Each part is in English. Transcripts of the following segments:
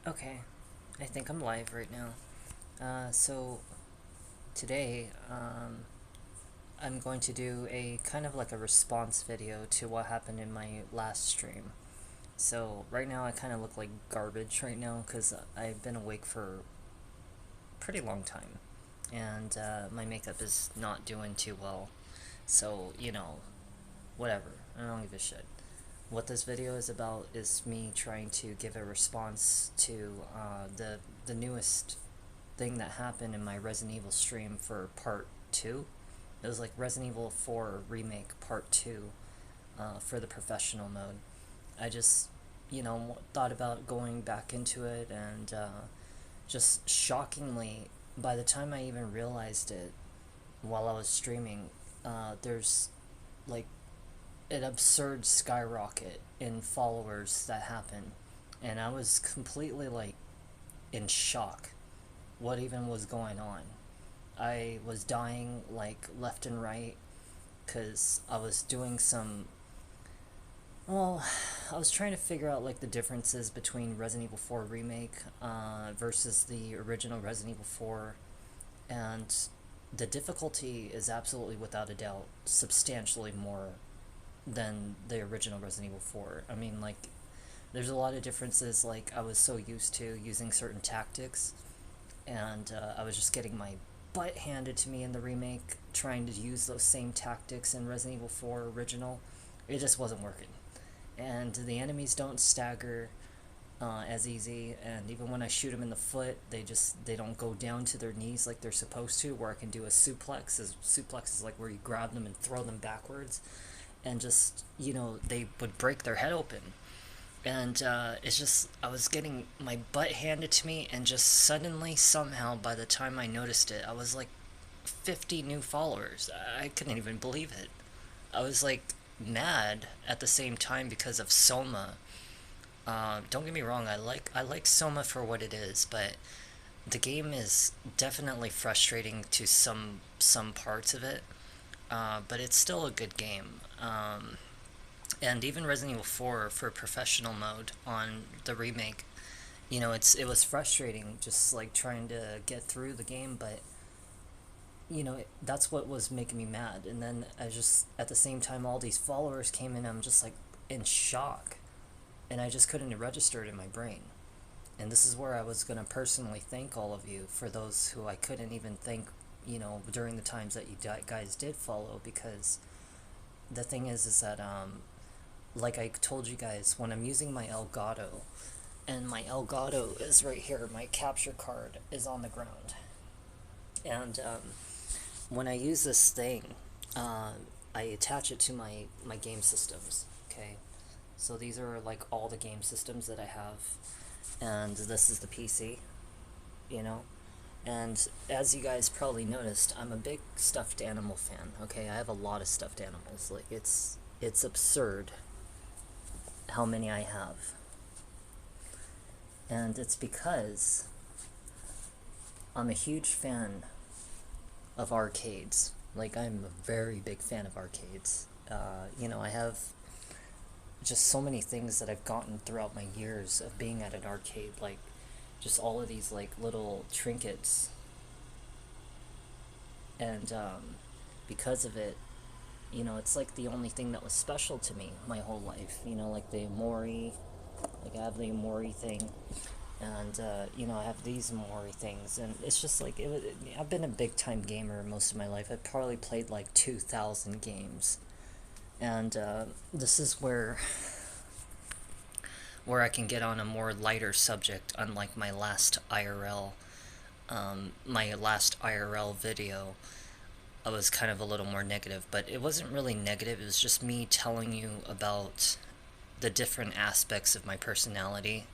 Okay, I think I'm live right now. So today, I'm going to do a kind of like a response video to what happened in my last stream. So right now I kind of look like garbage right now because I've been awake for a pretty long time, and my makeup is not doing too well. So whatever. I don't give a shit. What this video is about is me trying to give a response to the newest thing that happened in my Resident Evil stream for part 2. It was like Resident Evil 4 Remake part 2 for the professional mode. I just, thought about going back into it, and just shockingly, by the time I even realized it while I was streaming, there's like an absurd skyrocket in followers that happened. And I was completely like in shock what even was going on. I was dying like left and right because I was doing some. Well, I was trying to figure out like the differences between Resident Evil 4 Remake versus the original Resident Evil 4, and the difficulty is absolutely without a doubt substantially more than the original Resident Evil 4. I mean, like, there's a lot of differences. Like, I was so used to using certain tactics, and I was just getting my butt handed to me in the remake, trying to use those same tactics in Resident Evil 4 original. It just wasn't working. And the enemies don't stagger as easy, and even when I shoot them in the foot, they don't go down to their knees like they're supposed to, where I can do a suplex. Suplex is like where you grab them and throw them backwards, and just, they would break their head open. And it's just, I was getting my butt handed to me, and just suddenly, somehow, by the time I noticed it, I was like 50 new followers. I couldn't even believe it. I was like mad at the same time because of Soma. Don't get me wrong, I like Soma for what it is, but the game is definitely frustrating to some parts of it. But it's still a good game. And even Resident Evil 4 for professional mode on the remake, it was frustrating just like trying to get through the game, but that's what was making me mad. And then I just, at the same time, all these followers came in. I'm just like in shock, and I just couldn't register it in my brain. And this is where I was gonna personally thank all of you for those who I couldn't even thank, during the times that you guys did follow, because the thing is that like I told you guys, when I'm using my Elgato, and my Elgato is right here, my capture card is on the ground, and when I use this thing, uh, I attach it to my game systems. Okay, so these are like all the game systems that I have, and this is the PC. You know, and as you guys probably noticed, I'm a big stuffed animal fan. Okay, I have a lot of stuffed animals. Like it's absurd how many I have, and it's because I'm a huge fan of arcades. Like, I'm a very big fan of arcades. I have just so many things that I've gotten throughout my years of being at an arcade. Like, just all of these like little trinkets, and because of it, it's like the only thing that was special to me my whole life. Like the Mori, like I have the Mori thing, and I have these Mori things, and it's just like I've been a big time gamer most of my life. I've probably played like 2,000 games, and this is where I can get on a more lighter subject, unlike my last IRL video. I was kind of a little more negative, but it wasn't really negative. It was just me telling you about the different aspects of my personality.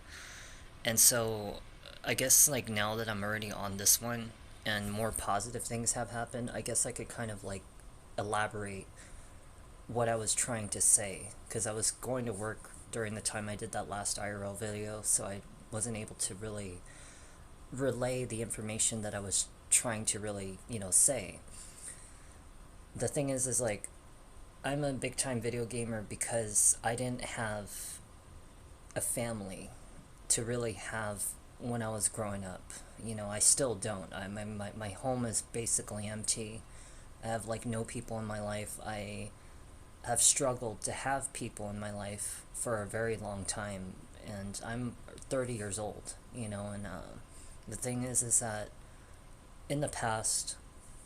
And so I guess like now that I'm already on this one and more positive things have happened, I guess I could kind of like elaborate what I was trying to say, because I was going to work during the time I did that last IRL video, so I wasn't able to really relay the information that I was trying to really, say. The thing is like, I'm a big time video gamer because I didn't have a family to really have when I was growing up. You know, I still don't. My home is basically empty. I have like no people in my life. I have struggled to have people in my life for a very long time, and I'm 30 years old, you know, and the thing is that in the past,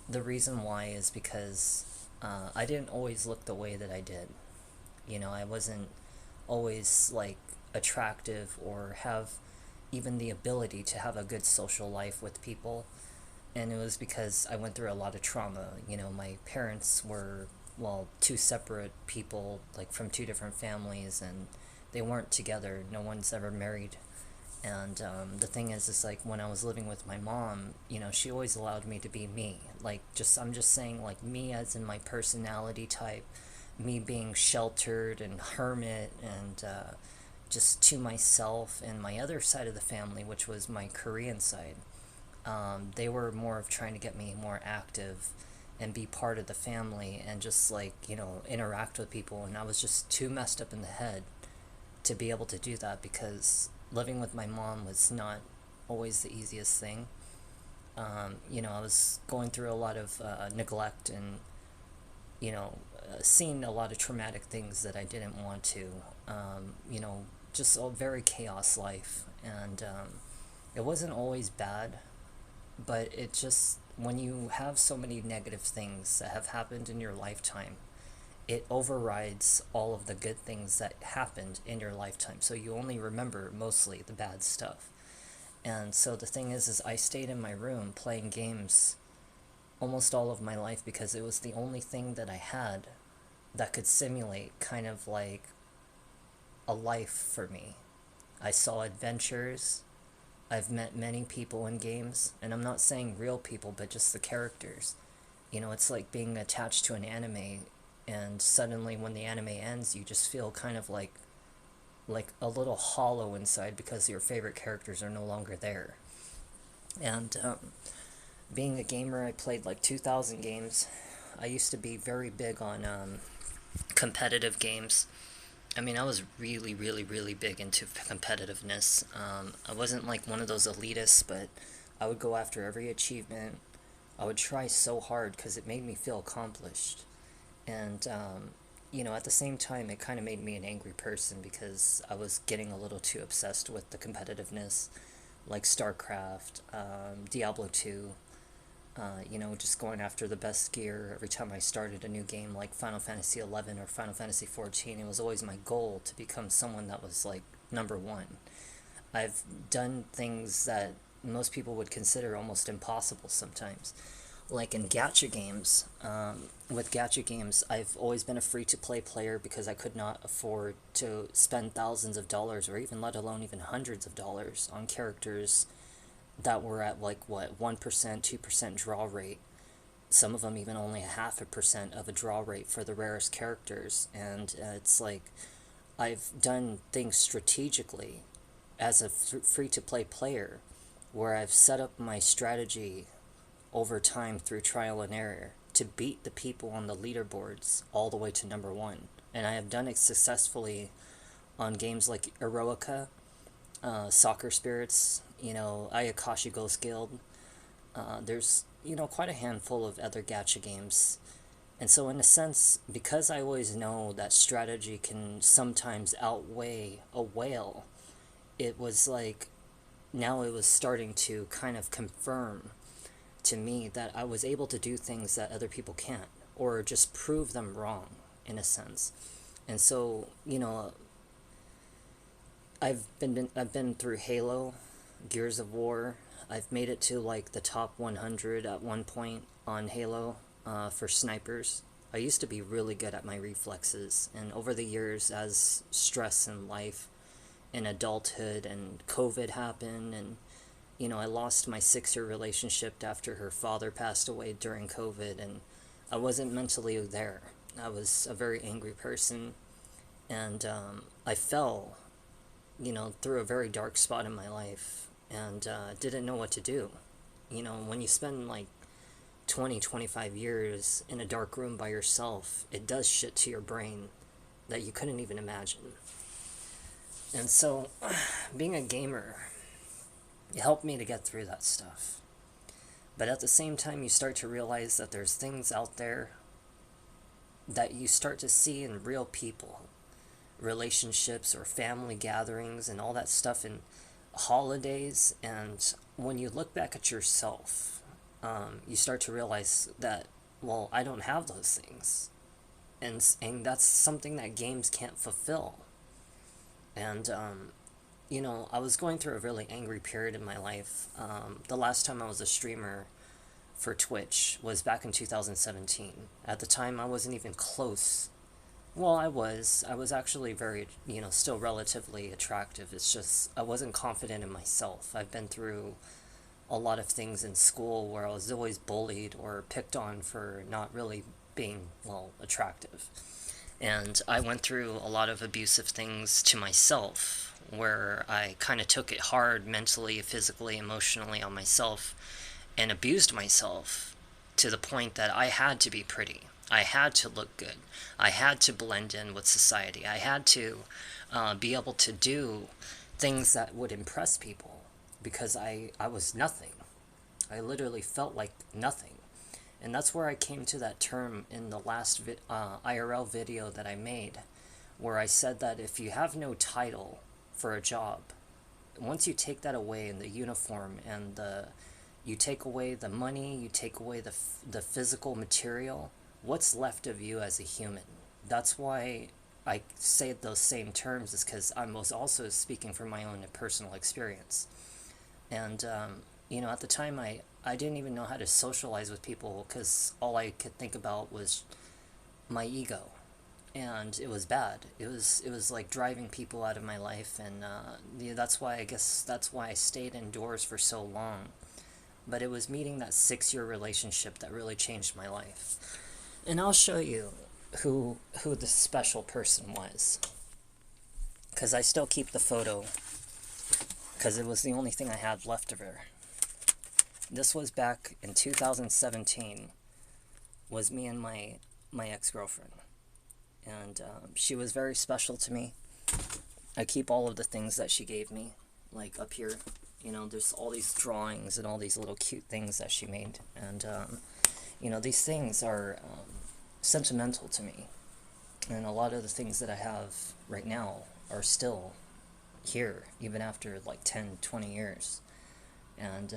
the reason why is because I didn't always look the way that I did. You know, I wasn't always like attractive or have even the ability to have a good social life with people. And it was because I went through a lot of trauma. You know, my parents were, well, two separate people, like from two different families, and they weren't together. No one's ever married. And the thing is like when I was living with my mom, you know, she always allowed me to be me. Like, I'm just saying, like, me as in my personality type, me being sheltered and hermit and just to myself. And my other side of the family, which was my Korean side, they were more of trying to get me more active and be part of the family and just, like, you know, interact with people. And I was just too messed up in the head to be able to do that, because living with my mom was not always the easiest thing. You know, I was going through a lot of neglect and, you know, seeing a lot of traumatic things that I didn't want to. You know, just a very chaos life. And it wasn't always bad, but it just, when you have so many negative things that have happened in your lifetime, it overrides all of the good things that happened in your lifetime. So you only remember mostly the bad stuff. And so the thing is I stayed in my room playing games almost all of my life because it was the only thing that I had that could simulate kind of like a life for me. I saw adventures. I've met many people in games, and I'm not saying real people, but just the characters. You know, it's like being attached to an anime, and suddenly when the anime ends, you just feel kind of like a little hollow inside because your favorite characters are no longer there. And being a gamer, I played like 2,000 games. I used to be very big on competitive games. I mean, I was really, really, really big into competitiveness. I wasn't like one of those elitists, but I would go after every achievement. I would try so hard because it made me feel accomplished. And, you know, at the same time, it kind of made me an angry person because I was getting a little too obsessed with the competitiveness, like StarCraft, Diablo 2, you know, just going after the best gear every time I started a new game like Final Fantasy 11 or Final Fantasy 14. It was always my goal to become someone that was like number one. I've done things that most people would consider almost impossible sometimes. Like in gacha games, with gacha games, I've always been a free-to-play player because I could not afford to spend thousands of dollars or even let alone even hundreds of dollars on characters that were at like what 1%, 2% draw rate. Some of them even only 0.5% of a draw rate for the rarest characters, and it's like I've done things strategically as a free-to-play player where I've set up my strategy over time through trial and error to beat the people on the leaderboards all the way to number one. And I have done it successfully on games like Eroica, Soccer Spirits, you know, Ayakashi Ghost Guild. There's, you know, quite a handful of other gacha games. And so in a sense, because I always know that strategy can sometimes outweigh a whale, it was like, now it was starting to kind of confirm to me that I was able to do things that other people can't, or just prove them wrong, in a sense. And so, you know, I've been through Halo, Gears of War. I've made it to like the top 100 at one point on Halo for snipers. I used to be really good at my reflexes, and over the years, as stress in life and adulthood and COVID happened, and you know, I lost my 6-year relationship after her father passed away during COVID, and I wasn't mentally there. I was a very angry person, and I fell, you know, through a very dark spot in my life, and didn't know what to do. You know, when you spend like 20, 25 years in a dark room by yourself, it does shit to your brain that you couldn't even imagine. And so, being a gamer, it helped me to get through that stuff. But at the same time, you start to realize that there's things out there that you start to see in real people, relationships or family gatherings and all that stuff in holidays. And when you look back at yourself, you start to realize that, well, I don't have those things. And that's something that games can't fulfill. And, I was going through a really angry period in my life. The last time I was a streamer for Twitch was back in 2017. At the time, I wasn't even close. Well, I was. I was actually very, still relatively attractive. It's just I wasn't confident in myself. I've been through a lot of things in school where I was always bullied or picked on for not really being, well, attractive. And I went through a lot of abusive things to myself where I kind of took it hard mentally, physically, emotionally on myself and abused myself to the point that I had to be pretty. I had to look good. I had to blend in with society. I had to be able to do things that would impress people because I was nothing. I literally felt like nothing. And that's where I came to that term in the last IRL video that I made, where I said that if you have no title for a job, once you take that away in the uniform and you take away the money, you take away the physical material, what's left of you as a human? That's why I say those same terms, is because I was also speaking from my own personal experience. And, at the time I didn't even know how to socialize with people because all I could think about was my ego. And it was bad. It was like driving people out of my life, and that's why I stayed indoors for so long. But it was meeting that 6-year relationship that really changed my life. And I'll show you who this special person was, because I still keep the photo, because it was the only thing I had left of her. This was back in 2017, was me and my ex-girlfriend. And she was very special to me. I keep all of the things that she gave me, like up here. There's all these drawings and all these little cute things that she made. And, these things are sentimental to me. And a lot of the things that I have right now are still here, even after like 10, 20 years. And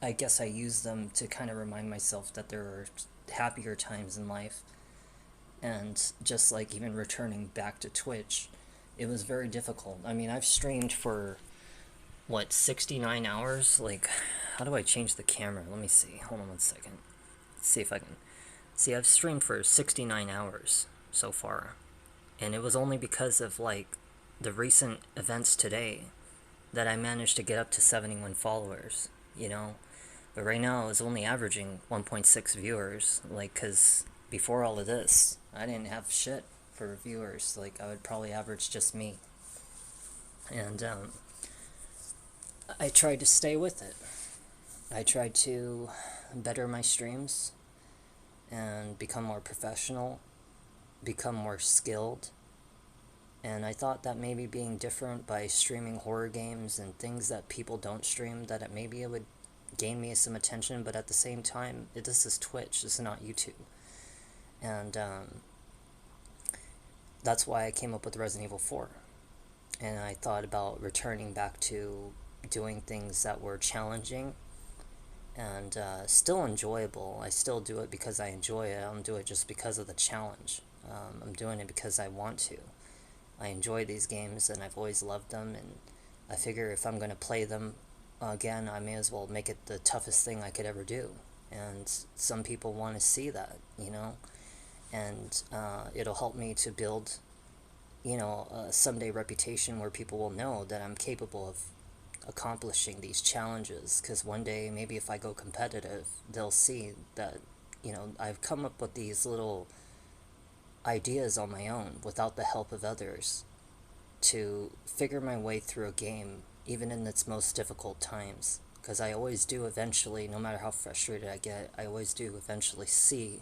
I guess I use them to kind of remind myself that there are happier times in life. And just like even returning back to Twitch, it was very difficult. I mean, I've streamed for, 69 hours? Like, how do I change the camera? Let me see. Hold on one second. Let's see if I can. See, I've streamed for 69 hours so far. And it was only because of, the recent events today that I managed to get up to 71 followers, But right now, it's only averaging 1.6 viewers, because before all of this, I didn't have shit for viewers. I would probably average just me. And, I tried to stay with it. I tried to better my streams and become more professional, become more skilled. And I thought that maybe being different by streaming horror games and things that people don't stream, that maybe it would gain me some attention, but at the same time, this is Twitch, this is not YouTube. And that's why I came up with Resident Evil 4. And I thought about returning back to doing things that were challenging and still enjoyable. I still do it because I enjoy it. I don't do it just because of the challenge. I'm doing it because I want to. I enjoy these games and I've always loved them, and I figure if I'm going to play them again, I may as well make it the toughest thing I could ever do. And some people want to see that, and it'll help me to build, a someday reputation where people will know that I'm capable of accomplishing these challenges, because one day, maybe if I go competitive, they'll see that, I've come up with these little ideas on my own without the help of others to figure my way through a game, even in its most difficult times. Because I always do eventually, no matter how frustrated I get, I always do eventually see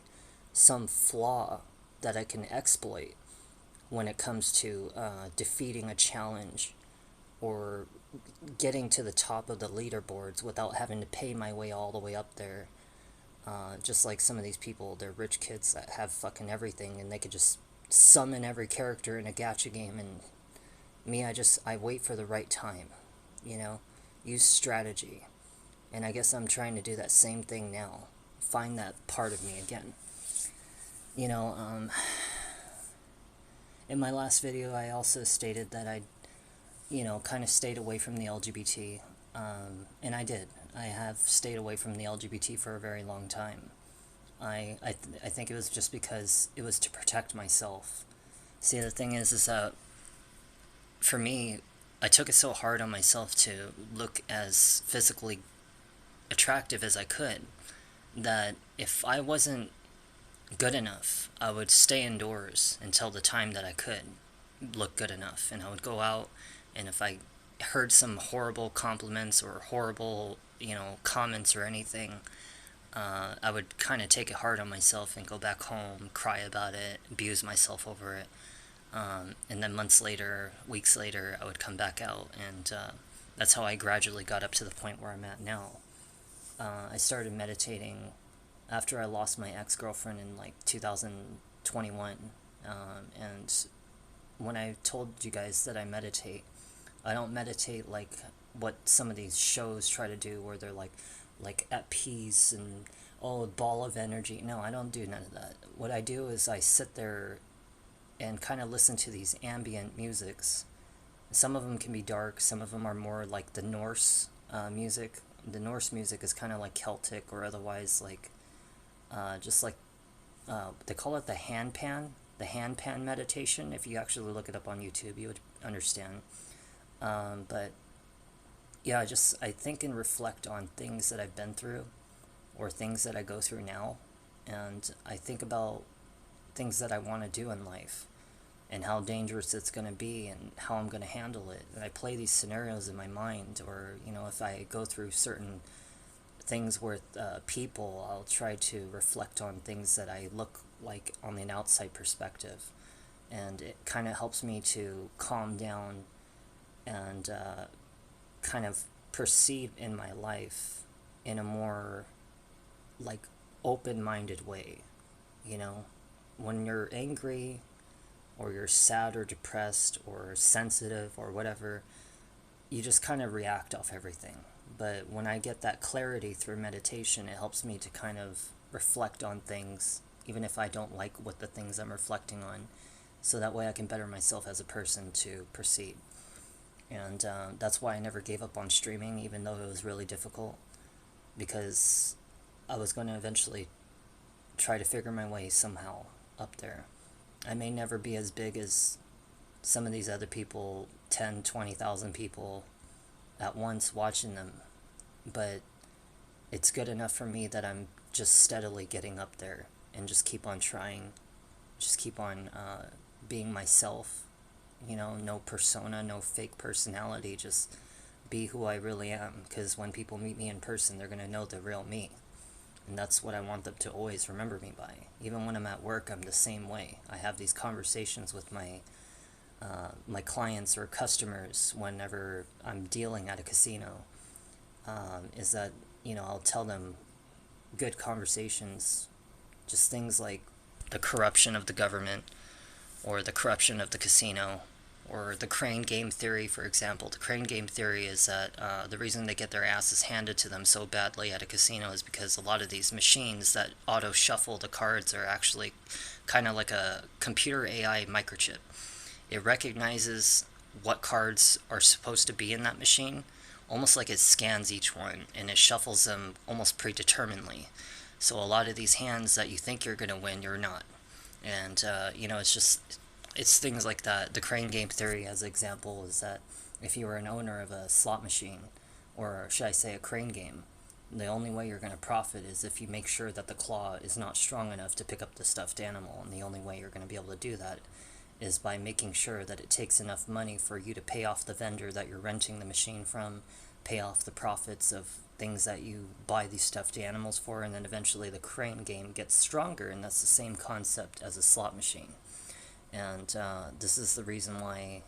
some flaw that I can exploit when it comes to defeating a challenge or getting to the top of the leaderboards without having to pay my way all the way up there. Just like some of these people, they're rich kids that have fucking everything and they could just summon every character in a gacha game, and me, I wait for the right time, you know? Use strategy. And I guess I'm trying to do that same thing now. Find that part of me again. You know, in my last video I also stated that I, kind of stayed away from the LGBT, and I did. I have stayed away from the LGBT for a very long time. I think it was just because it was to protect myself. See, the thing is that for me, I took it so hard on myself to look as physically attractive as I could that if I wasn't good enough, I would stay indoors until the time that I could look good enough, and I would go out, and if I heard some horrible compliments or horrible, comments or anything, I would kind of take it hard on myself and go back home, cry about it, abuse myself over it. And then months later, weeks later, I would come back out, and that's how I gradually got up to the point where I'm at now. I started meditating after I lost my ex-girlfriend in like 2021, and when I told you guys that I meditate, I don't meditate like what some of these shows try to do, where they're like at peace and a ball of energy. No, I don't do none of that. What I do is I sit there and kind of listen to these ambient musics. Some of them can be dark, some of them are more like the Norse music. The Norse music is kind of like Celtic, or otherwise like just like they call it the handpan meditation. If you actually look it up on YouTube, you would understand. But yeah, I think and reflect on things that I've been through, or things that I go through now, and I think about things that I want to do in life, and how dangerous it's going to be, and how I'm going to handle it. And I play these scenarios in my mind, or, if I go through certain things with people, I'll try to reflect on things that I look like on an outside perspective. And it kind of helps me to calm down and kind of perceive in my life in a more, like, open-minded way, When you're angry, or you're sad or depressed or sensitive or whatever, you just kind of react off everything. But when I get that clarity through meditation, it helps me to kind of reflect on things, even if I don't like what the things I'm reflecting on, so that way I can better myself as a person to proceed. And that's why I never gave up on streaming, even though it was really difficult, because I was going to eventually try to figure my way somehow up there. I may never be as big as some of these other people, 10, 20,000 people at once watching them, but it's good enough for me that I'm just steadily getting up there, and just keep on trying, just keep on being myself, no persona, no fake personality, just be who I really am, because when people meet me in person, they're going to know the real me. And that's what I want them to always remember me by. Even when I'm at work, I'm the same way. I have these conversations with my clients or customers whenever I'm dealing at a casino. Is that, I'll tell them good conversations, just things like the corruption of the government, or the corruption of the casino, or the crane game theory, for example. The crane game theory is that the reason they get their asses handed to them so badly at a casino is because a lot of these machines that auto-shuffle the cards are actually kind of like a computer AI microchip. It recognizes what cards are supposed to be in that machine, almost like it scans each one, and it shuffles them almost predeterminedly. So a lot of these hands that you think you're going to win, you're not. And, it's things like that. The crane game theory, as an example, is that if you were an owner of a slot machine, or should I say a crane game, the only way you're going to profit is if you make sure that the claw is not strong enough to pick up the stuffed animal, and the only way you're going to be able to do that is by making sure that it takes enough money for you to pay off the vendor that you're renting the machine from, pay off the profits of things that you buy these stuffed animals for, and then eventually the crane game gets stronger, and that's the same concept as a slot machine. And this is the reason why,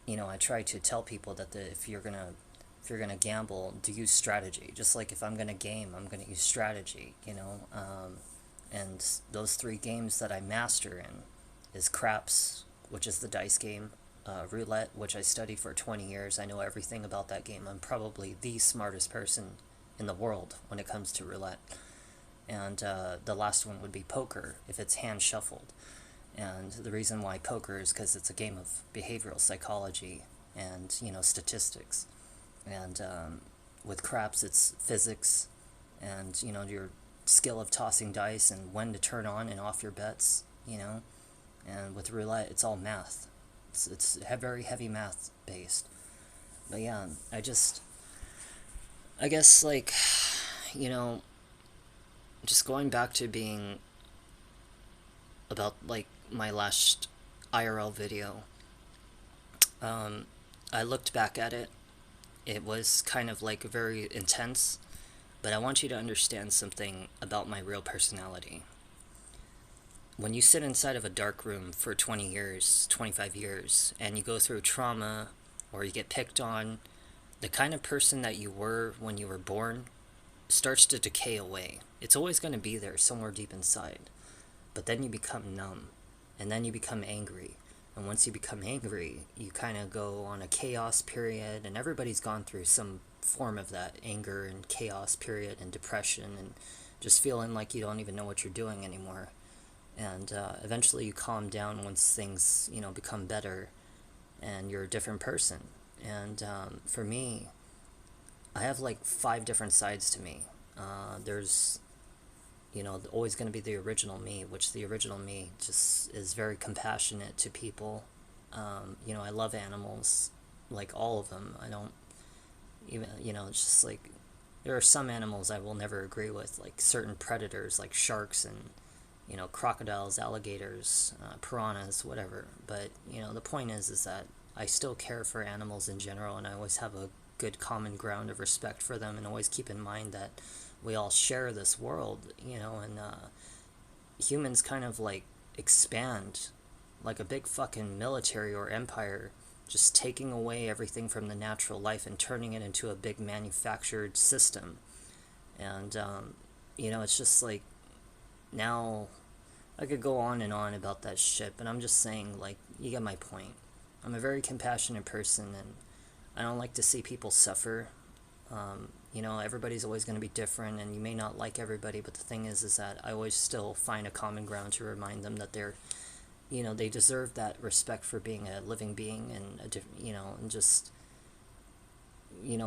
I try to tell people that if you're gonna gamble, to use strategy. Just like if I'm gonna game, I'm gonna use strategy. And those three games that I master in is craps, which is the dice game, roulette, which I studied for 20 years. I know everything about that game. I'm probably the smartest person in the world when it comes to roulette. And the last one would be poker, if it's hand shuffled. And the reason why poker is because it's a game of behavioral psychology and, statistics. And with craps, it's physics and, your skill of tossing dice and when to turn on and off your bets. And with roulette, it's all math. It's very heavy math based. But yeah, I guess, like, you know, just going back to being about, like, my last IRL video, I looked back at it. It was kind of, like, very intense, but I want you to understand something about my real personality. When you sit inside of a dark room for 20 years, 25 years, and you go through trauma, or you get picked on, the kind of person that you were when you were born starts to decay away. It's always going to be there somewhere deep inside. But then you become numb, and then you become angry. And once you become angry, you kind of go on a chaos period, and everybody's gone through some form of that anger and chaos period and depression and just feeling like you don't even know what you're doing anymore. And eventually you calm down once things, become better and you're a different person. And for me, I have like 5 different sides to me. There's, always going to be the original me, which the original me just is very compassionate to people. I love animals, like all of them. I don't even, it's just like, there are some animals I will never agree with, like certain predators, like sharks and, crocodiles, alligators, piranhas, whatever. But, the point is that I still care for animals in general, and I always have a good common ground of respect for them, and always keep in mind that we all share this world, and humans kind of like expand like a big fucking military or empire, just taking away everything from the natural life and turning it into a big manufactured system. And, it's just like, now I could go on and on about that shit, but I'm just saying, like, you get my point. I'm a very compassionate person, and I don't like to see people suffer. Everybody's always going to be different, and you may not like everybody, but the thing is that I always still find a common ground to remind them that they deserve that respect for being a living being, and and just, we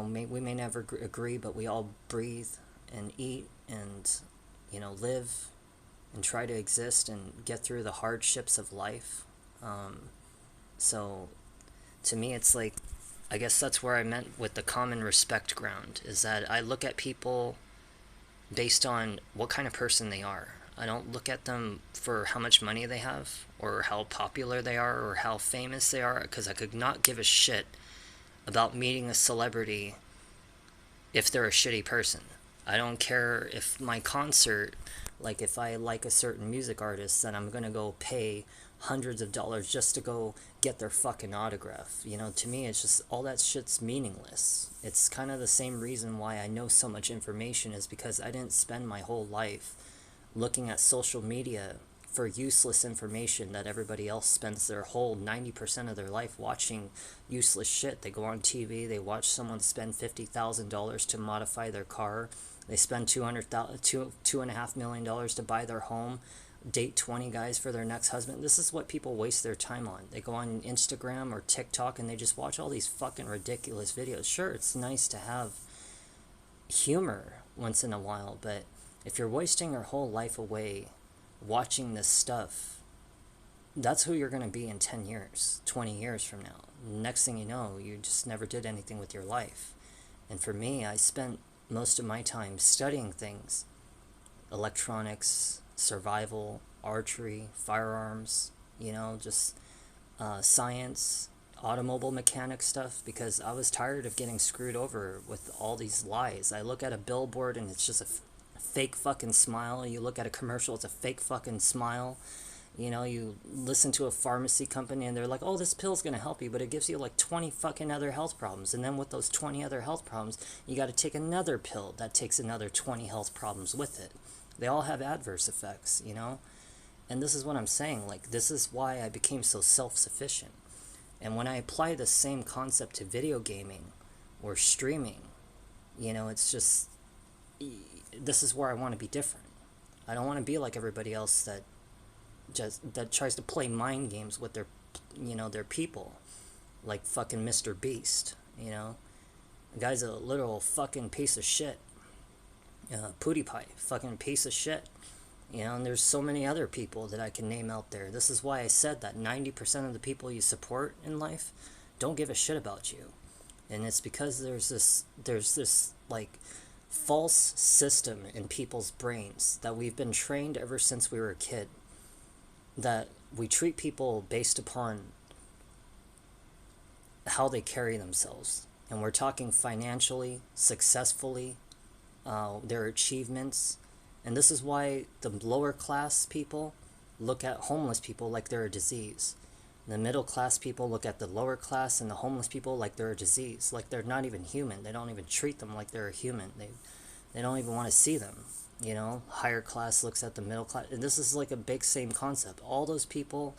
may never agree, but we all breathe and eat and, live and try to exist and get through the hardships of life. So, to me, it's like, I guess that's where I meant with the common respect ground, is that I look at people based on what kind of person they are. I don't look at them for how much money they have, or how popular they are, or how famous they are, because I could not give a shit about meeting a celebrity if they're a shitty person. I don't care if my concert, like if I like a certain music artist, then I'm gonna go pay hundreds of dollars just to go get their fucking autograph. To me, it's just, all that shit's meaningless. It's kind of the same reason why I know so much information, is because I didn't spend my whole life looking at social media for useless information that everybody else spends their whole 90% of their life watching useless shit. They go on TV, they watch someone spend $50,000 to modify their car, they spend $2.5 million to buy their home, date 20 guys for their next husband. This is what people waste their time on. They go on Instagram or TikTok and they just watch all these fucking ridiculous videos. Sure, it's nice to have humor once in a while, but if you're wasting your whole life away watching this stuff, that's who you're going to be in 10 years, 20 years from now. Next thing you know, you just never did anything with your life. And for me, I spent most of my time studying things: electronics, survival, archery, firearms, just science, automobile mechanic stuff, because I was tired of getting screwed over with all these lies. I look at a billboard and it's just a fake fucking smile. You look at a commercial, it's a fake fucking smile. You know, you listen to a pharmacy company and they're like, oh, this pill's gonna help you, but it gives you like 20 fucking other health problems. And then with those 20 other health problems, you gotta take another pill that takes another 20 health problems with it. They all have adverse effects, you know? And this is what I'm saying, like, this is why I became so self-sufficient. And when I apply the same concept to video gaming or streaming, you know, it's just, this is where I want to be different. I don't want to be like everybody else that tries to play mind games with their, you know, their people, like fucking Mr. Beast, you know. The guy's a literal fucking piece of shit. PewDiePie, fucking piece of shit. You know, and there's so many other people that I can name out there. This is why I said that 90% of the people you support in life don't give a shit about you. And it's because there's this like false system in people's brains that we've been trained ever since we were a kid, that we treat people based upon how they carry themselves. And we're talking financially, successfully, their achievements. And this is why the lower class people look at homeless people like they're a disease. The middle class people look at the lower class and the homeless people like they're a disease, like they're not even human. They don't even treat them like they're a human. They don't even want to see them. You know, higher class looks at the middle class, and this is like a big same concept. All those people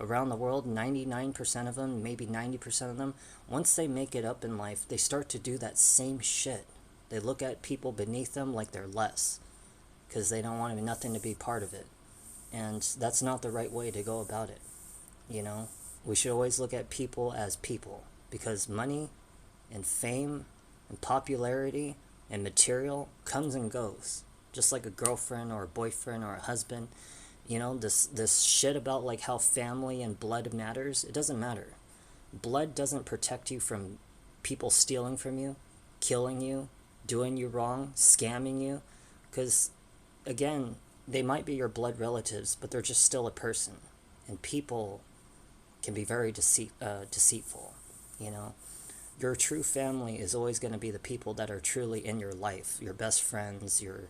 around the world, 99% of them, maybe 90% of them, once they make it up in life, they start to do that same shit. They look at people beneath them like they're less, because they don't want nothing to be part of it. And that's not the right way to go about it. You know, we should always look at people as people, because money and fame and popularity and material comes and goes, just like a girlfriend or a boyfriend or a husband. You know, this shit about like how family and blood matters, it doesn't matter. Blood doesn't protect you from people stealing from you, killing you, doing you wrong, scamming you, because again, they might be your blood relatives, but they're just still a person. And people can be very deceitful, you know. Your true family is always going to be the people that are truly in your life, your best friends, your,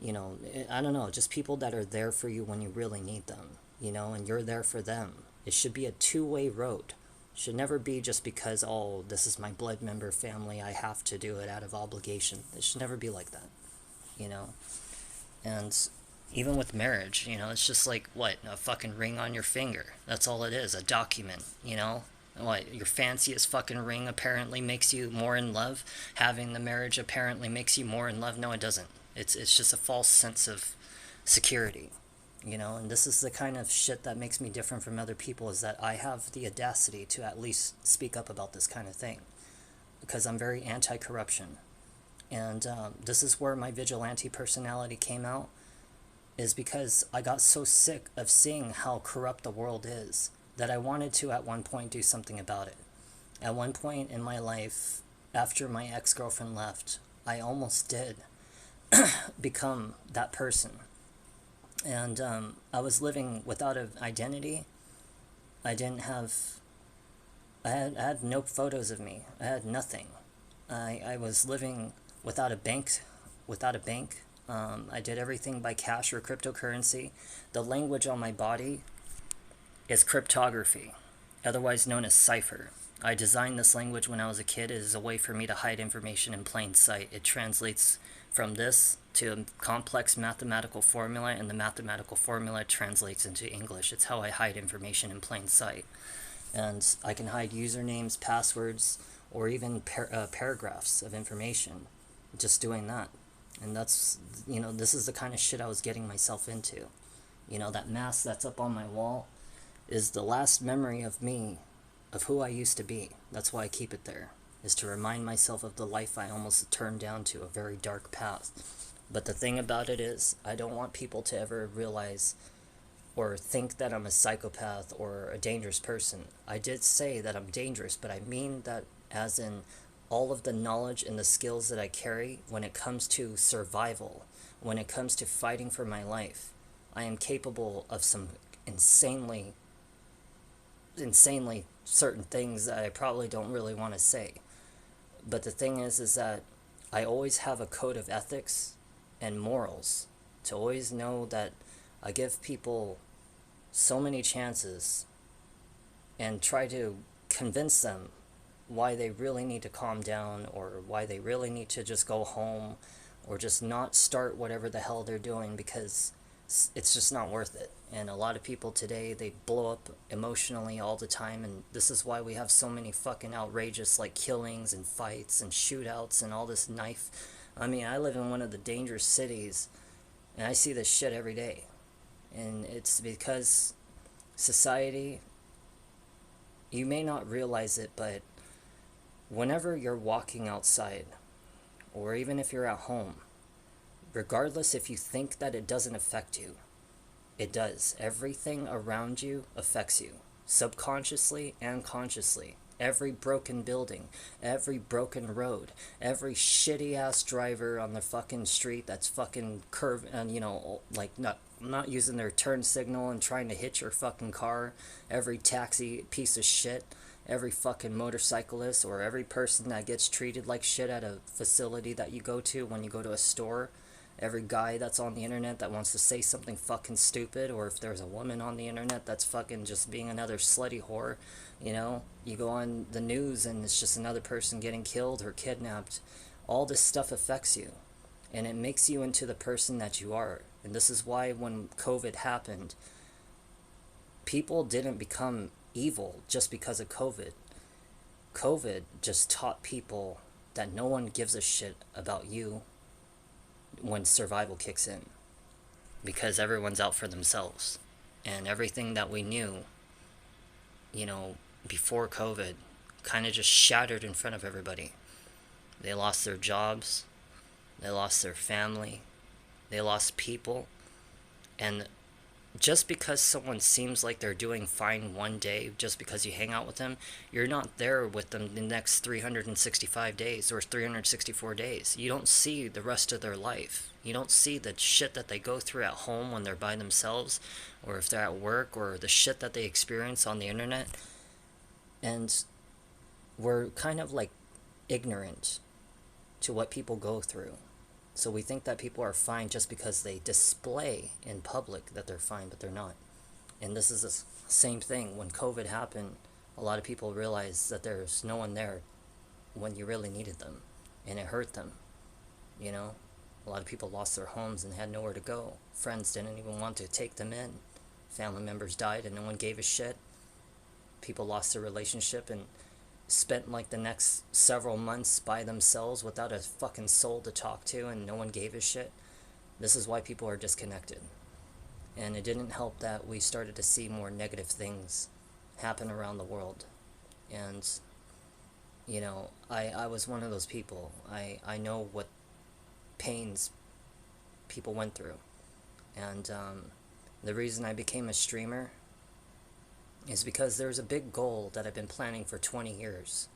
you know, I don't know, just people that are there for you when you really need them, you know, and you're there for them. It should be a two-way road. It should never be just because, oh, this is my blood member family, I have to do it out of obligation. It should never be like that, you know. And even with marriage, you know, it's just like, what, a fucking ring on your finger. That's all it is, a document, you know? What, your fanciest fucking ring apparently makes you more in love? Having the marriage apparently makes you more in love? No, it doesn't. It's just a false sense of security, you know? And this is the kind of shit that makes me different from other people, is that I have the audacity to at least speak up about this kind of thing. Because I'm very anti-corruption. And this is where my vigilante personality came out, is because I got so sick of seeing how corrupt the world is that I wanted to at one point do something about it. At one point in my life, after my ex-girlfriend left, I almost did become that person. And I was living without an identity. I didn't have... I had no photos of me. I had nothing. I was living without a bank. I did everything by cash or cryptocurrency. The language on my body is cryptography, otherwise known as cipher. I designed this language when I was a kid. It is a way for me to hide information in plain sight. It translates from this to a complex mathematical formula, and the mathematical formula translates into English. It's how I hide information in plain sight. And I can hide usernames, passwords, or even paragraphs of information just doing that. And that's, you know, this is the kind of shit I was getting myself into. You know, that mask that's up on my wall is the last memory of me, of who I used to be. That's why I keep it there, is to remind myself of the life I almost turned down to, a very dark path. But the thing about it is, I don't want people to ever realize or think that I'm a psychopath or a dangerous person. I did say that I'm dangerous, but I mean that as in all of the knowledge and the skills that I carry when it comes to survival, when it comes to fighting for my life. I am capable of some insanely certain things that I probably don't really want to say. But the thing is that I always have a code of ethics and morals to always know that I give people so many chances and try to convince them why they really need to calm down, or why they really need to just go home, or just not start whatever the hell they're doing, because it's just not worth it. And a lot of people today, they blow up emotionally all the time, and this is why we have so many fucking outrageous like killings and fights and shootouts and all this knife. I mean, I live in one of the dangerous cities, and I see this shit every day. And it's because society, you may not realize it, but whenever you're walking outside, or even if you're at home, regardless if you think that it doesn't affect you, it does. Everything around you affects you, subconsciously and consciously. Every broken building, every broken road, every shitty ass driver on the fucking street that's fucking curve and like not using their turn signal and trying to hit your fucking car, every taxi piece of shit, every fucking motorcyclist, or every person that gets treated like shit at a facility that you go to when you go to a store, every guy that's on the internet that wants to say something fucking stupid, or if there's a woman on the internet that's fucking just being another slutty whore, you go on the news and it's just another person getting killed or kidnapped. All this stuff affects you, and it makes you into the person that you are. And this is why when COVID happened, people didn't become evil just because of COVID. COVID just taught people that no one gives a shit about you when survival kicks in, because everyone's out for themselves. And everything that we knew, before COVID, kind of just shattered in front of everybody. They lost their jobs, they lost their family, they lost people. And just because someone seems like they're doing fine one day, just because you hang out with them, you're not there with them the next 365 days or 364 days. You don't see the rest of their life. You don't see the shit that they go through at home when they're by themselves, or if they're at work, or the shit that they experience on the internet. And we're kind of like ignorant to what people go through. So we think that people are fine just because they display in public that they're fine, but they're not. And this is the same thing. When COVID happened, a lot of people realized that there's no one there when you really needed them. And it hurt them. A lot of people lost their homes and had nowhere to go. Friends didn't even want to take them in. Family members died and no one gave a shit. People lost their relationship and spent like the next several months by themselves without a fucking soul to talk to, and no one gave a shit. This is why people are disconnected. And it didn't help that we started to see more negative things happen around the world. And I was one of those people. I know what pains people went through. And the reason I became a streamer is because there's a big goal that I've been planning for 20 years.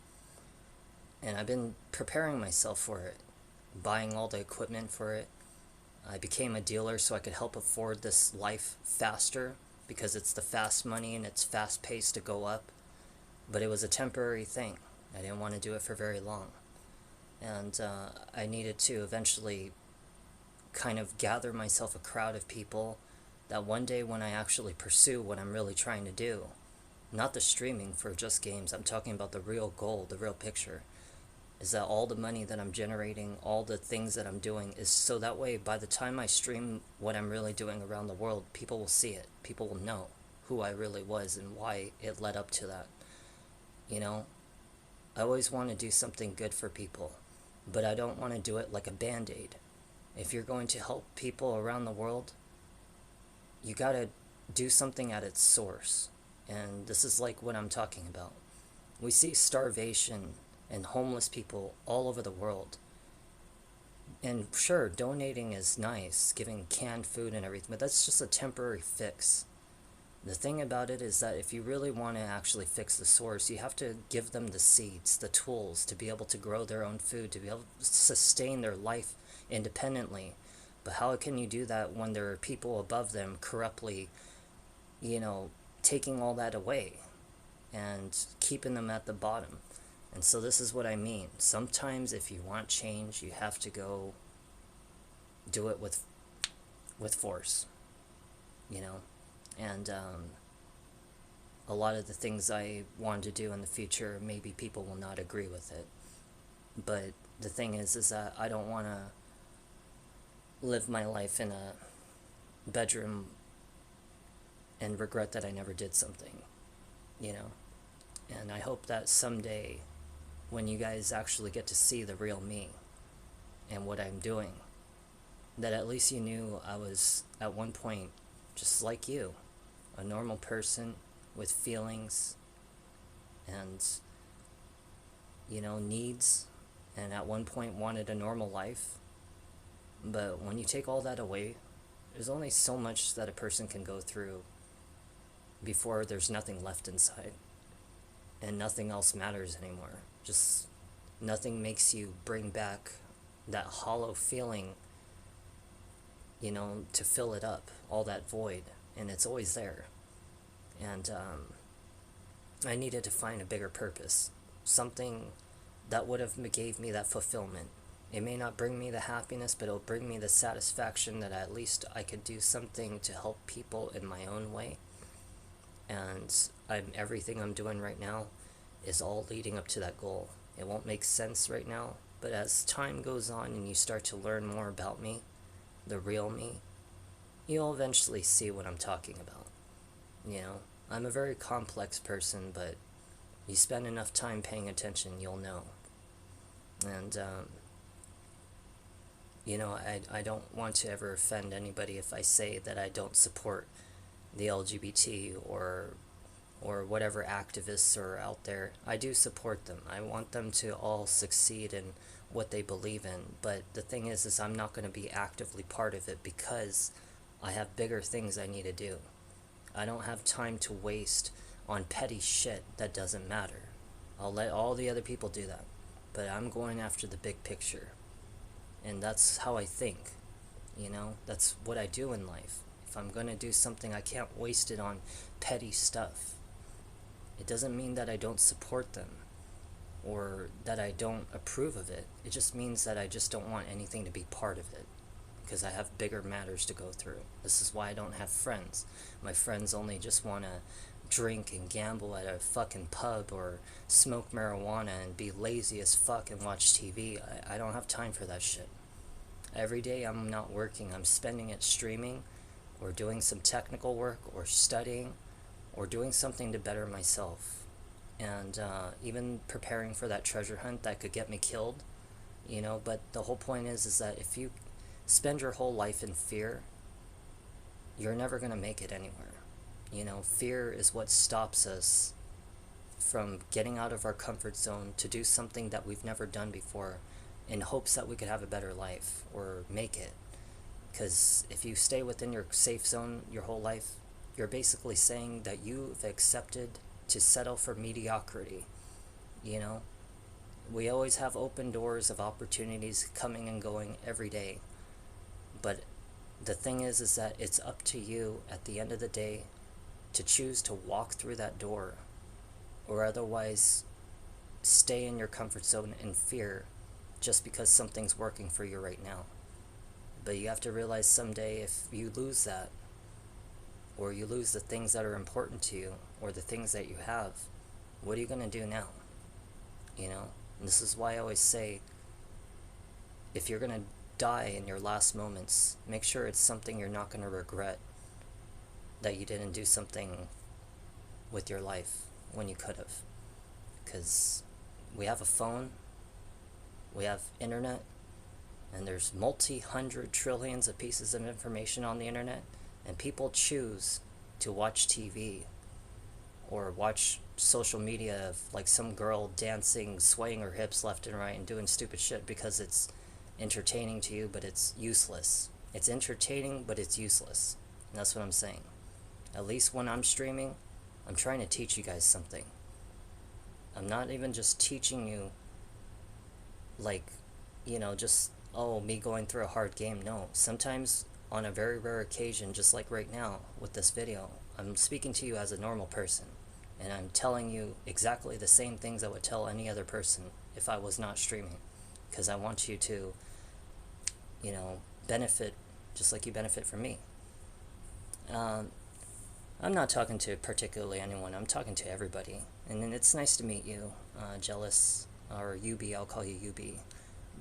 And I've been preparing myself for it, buying all the equipment for it. I became a dealer so I could help afford this life faster, because it's the fast money and it's fast paced to go up. But it was a temporary thing. I didn't want to do it for very long. And I needed to eventually kind of gather myself a crowd of people that one day when I actually pursue what I'm really trying to do, not the streaming for just games, I'm talking about the real goal, the real picture, is that all the money that I'm generating, all the things that I'm doing, is so that way by the time I stream what I'm really doing around the world, people will see it. People will know who I really was and why it led up to that. I always want to do something good for people, but I don't want to do it like a band-aid. If you're going to help people around the world, you gotta do something at its source. And this is like what I'm talking about. We see starvation and homeless people all over the world. And sure, donating is nice, giving canned food and everything, but that's just a temporary fix. The thing about it is that if you really want to actually fix the source, you have to give them the seeds, the tools to be able to grow their own food, to be able to sustain their life independently. But how can you do that when there are people above them corruptly, taking all that away and keeping them at the bottom? And so this is what I mean. Sometimes if you want change, you have to go do it with force, And a lot of the things I want to do in the future, maybe people will not agree with it. But the thing is that I don't want to live my life in a bedroom and regret that I never did something, you know? And I hope that someday, when you guys actually get to see the real me and what I'm doing, that at least you knew I was, at one point, just like you, a normal person with feelings and, you know, needs, and at one point wanted a normal life. But when you take all that away, there's only so much that a person can go through before there's nothing left inside and nothing else matters anymore. Just nothing makes you bring back that hollow feeling, you know, to fill it up, all that void, and it's always there. And I needed to find a bigger purpose, something that would have gave me that fulfillment. It may not bring me the happiness, but it'll bring me the satisfaction that at least I could do something to help people in my own way. And everything I'm doing right now is all leading up to that goal. It won't make sense right now, but as time goes on and you start to learn more about me, the real me, you'll eventually see what I'm talking about. You know, I'm a very complex person, but you spend enough time paying attention, you'll know. And, you know, I don't want to ever offend anybody if I say that I don't support the LGBT or whatever activists are out there. I do support them. I want them to all succeed in what they believe in. But the thing is I'm not going to be actively part of it because I have bigger things I need to do. I don't have time to waste on petty shit that doesn't matter. I'll let all the other people do that. But I'm going after the big picture. And that's how I think. You know, that's what I do in life. If I'm going to do something, I can't waste it on petty stuff. It doesn't mean that I don't support them or that I don't approve of it. It just means that I just don't want anything to be part of it because I have bigger matters to go through. This is why I don't have friends. My friends only just want to drink and gamble at a fucking pub or smoke marijuana and be lazy as fuck and watch TV. I don't have time for that shit. Every day I'm not working, I'm spending it streaming or doing some technical work or studying or doing something to better myself. And even preparing for that treasure hunt that could get me killed, you know. But the whole point is that if you spend your whole life in fear, you're never going to make it anywhere. You know, fear is what stops us from getting out of our comfort zone to do something that we've never done before in hopes that we could have a better life or make it. Because if you stay within your safe zone your whole life, you're basically saying that you've accepted to settle for mediocrity. You know, we always have open doors of opportunities coming and going every day. But the thing is that it's up to you at the end of the day to choose to walk through that door or otherwise stay in your comfort zone in fear just because something's working for you right now. But you have to realize someday if you lose that, or you lose the things that are important to you, or the things that you have, what are you going to do now? You know? And this is why I always say, if you're going to die in your last moments, make sure it's something you're not going to regret, that you didn't do something with your life when you could have. Because we have a phone, we have internet, and there's multi-hundred trillions of pieces of information on the internet, and people choose to watch TV or watch social media of like some girl dancing, swaying her hips left and right and doing stupid shit because it's entertaining to you, but it's useless. It's entertaining, but it's useless. And that's what I'm saying. At least when I'm streaming, I'm trying to teach you guys something. I'm not even just teaching you like, you know, just, oh, me going through a hard game. No, sometimes on a very rare occasion, just like right now with this video, I'm speaking to you as a normal person, and I'm telling you exactly the same things I would tell any other person if I was not streaming, because I want you to, you know, benefit just like you benefit from me. I'm not talking to particularly anyone, I'm talking to everybody. And then it's nice to meet you, Jealous, or UB, I'll call you UB.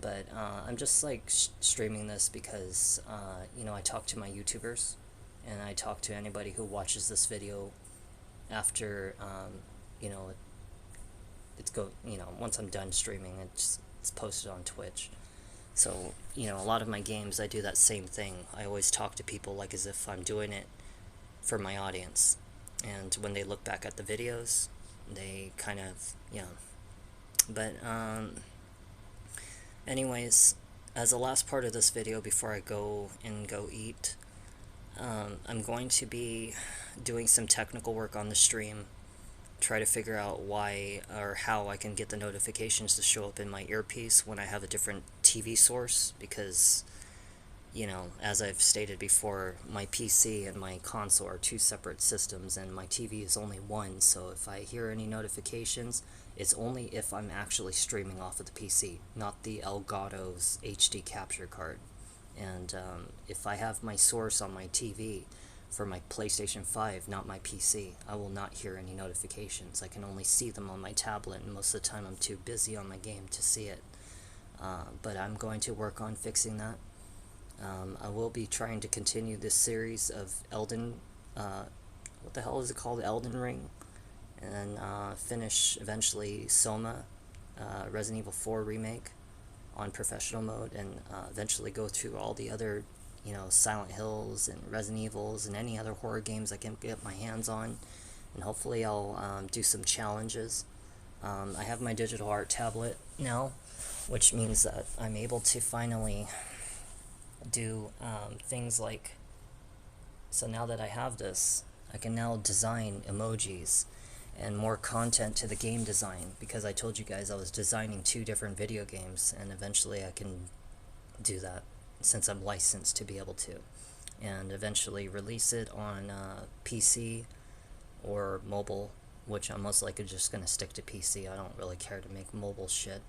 But I'm just like streaming this because, I talk to my YouTubers, and I talk to anybody who watches this video after, you know, once I'm done streaming, it's posted on Twitch. So, a lot of my games, I do that same thing. I always talk to people like as if I'm doing it for my audience. And when they look back at the videos, they kind of, But, anyways, as the last part of this video before I go eat, I'm going to be doing some technical work on the stream, try to figure out why or how I can get the notifications to show up in my earpiece when I have a different TV source, because, as I've stated before, my PC and my console are two separate systems, and my TV is only one, so if I hear any notifications, it's only if I'm actually streaming off of the PC, not the Elgato's HD capture card. And if I have my source on my TV for my PlayStation 5, not my PC, I will not hear any notifications. I can only see them on my tablet, and most of the time I'm too busy on my game to see it. But I'm going to work on fixing that. I will be trying to continue this series of Elden, what the hell is it called, Elden Ring, and finish eventually Soma, Resident Evil 4 Remake on professional mode, and eventually go through all the other, Silent Hills and Resident Evils and any other horror games I can get my hands on, and hopefully I'll do some challenges. I have my digital art tablet now, which means that I'm able to finally do things like, so now that I have this, I can now design emojis and more content to the game design, because I told you guys I was designing 2 different video games, and eventually I can do that since I'm licensed to be able to, and eventually release it on PC or mobile, which I'm most likely just going to stick to PC. I don't really care to make mobile shit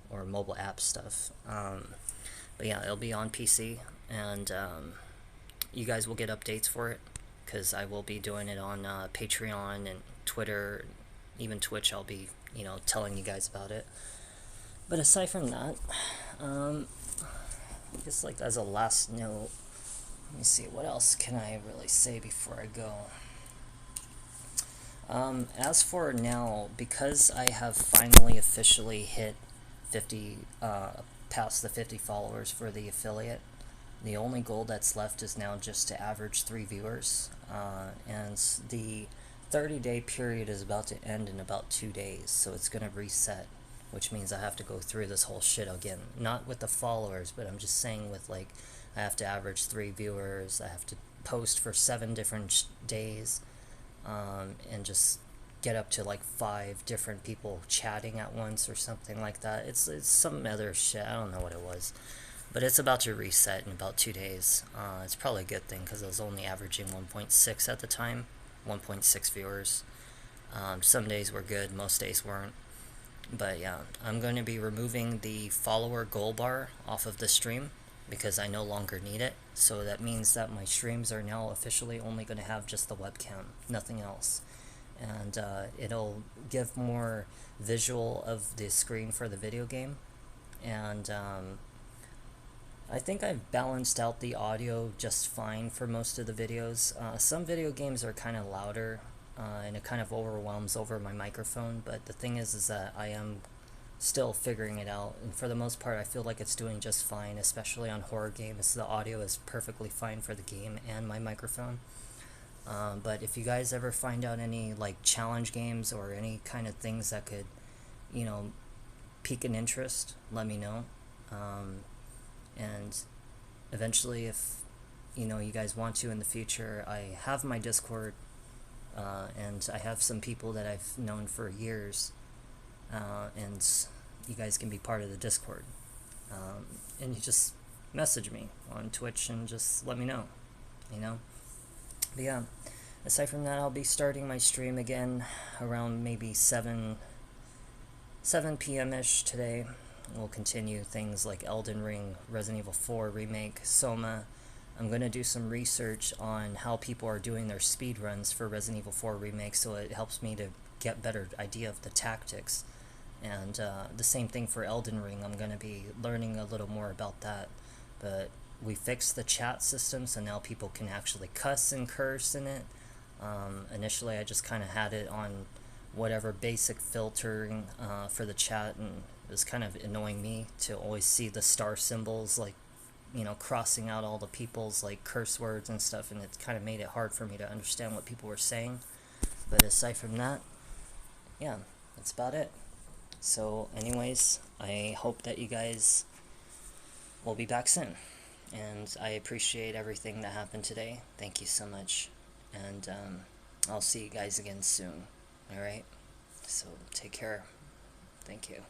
or mobile app stuff. But yeah, it'll be on PC, and you guys will get updates for it, because I will be doing it on Patreon and Twitter, even Twitch. I'll be, telling you guys about it. But aside from that, just like as a last note, let me see, what else can I really say before I go? As for now, because I have finally officially hit 50, past the 50 followers for the affiliate, the only goal that's left is now just to average 3 viewers, and the 30-day period is about to end in about 2 days, so it's going to reset, which means I have to go through this whole shit again. Not with the followers, but I'm just saying with, like, I have to average 3 viewers, I have to post for 7 different days, and just get up to like 5 different people chatting at once or something like that. It's some other shit, I don't know what it was. But it's about to reset in about 2 days. It's probably a good thing, because I was only averaging 1.6 at the time. 1.6 viewers. Some days were good, most days weren't. But yeah, I'm going to be removing the follower goal bar off of the stream, because I no longer need it. So that means that my streams are now officially only going to have just the webcam, nothing else. And it'll give more visual of the screen for the video game. And I think I've balanced out the audio just fine for most of the videos. Some video games are kind of louder, and it kind of overwhelms over my microphone, but the thing is that I am still figuring it out, and for the most part I feel like it's doing just fine, especially on horror games. The audio is perfectly fine for the game and my microphone. But if you guys ever find out any like challenge games or any kind of things that could, pique an interest, let me know. And eventually, if you guys want to in the future, I have my Discord, and I have some people that I've known for years, and you guys can be part of the Discord. And you just message me on Twitch and just let me know, But yeah, aside from that, I'll be starting my stream again around maybe 7 p.m.-ish today. We'll continue things like Elden Ring, Resident Evil 4 Remake, Soma, I'm gonna do some research on how people are doing their speed runs for Resident Evil 4 Remake, so it helps me to get better idea of the tactics. And the same thing for Elden Ring. I'm gonna be learning a little more about that. But we fixed the chat system, so now people can actually cuss and curse in it. Initially, I just kind of had it on whatever basic filtering for the chat, and it was kind of annoying me to always see the star symbols, like, you know, crossing out all the people's like curse words and stuff, and it kind of made it hard for me to understand what people were saying. But aside from that, yeah, that's about it. So anyways, I hope that you guys will be back soon, and I appreciate everything that happened today. Thank you so much, and I'll see you guys again soon. Alright, so take care. Thank you.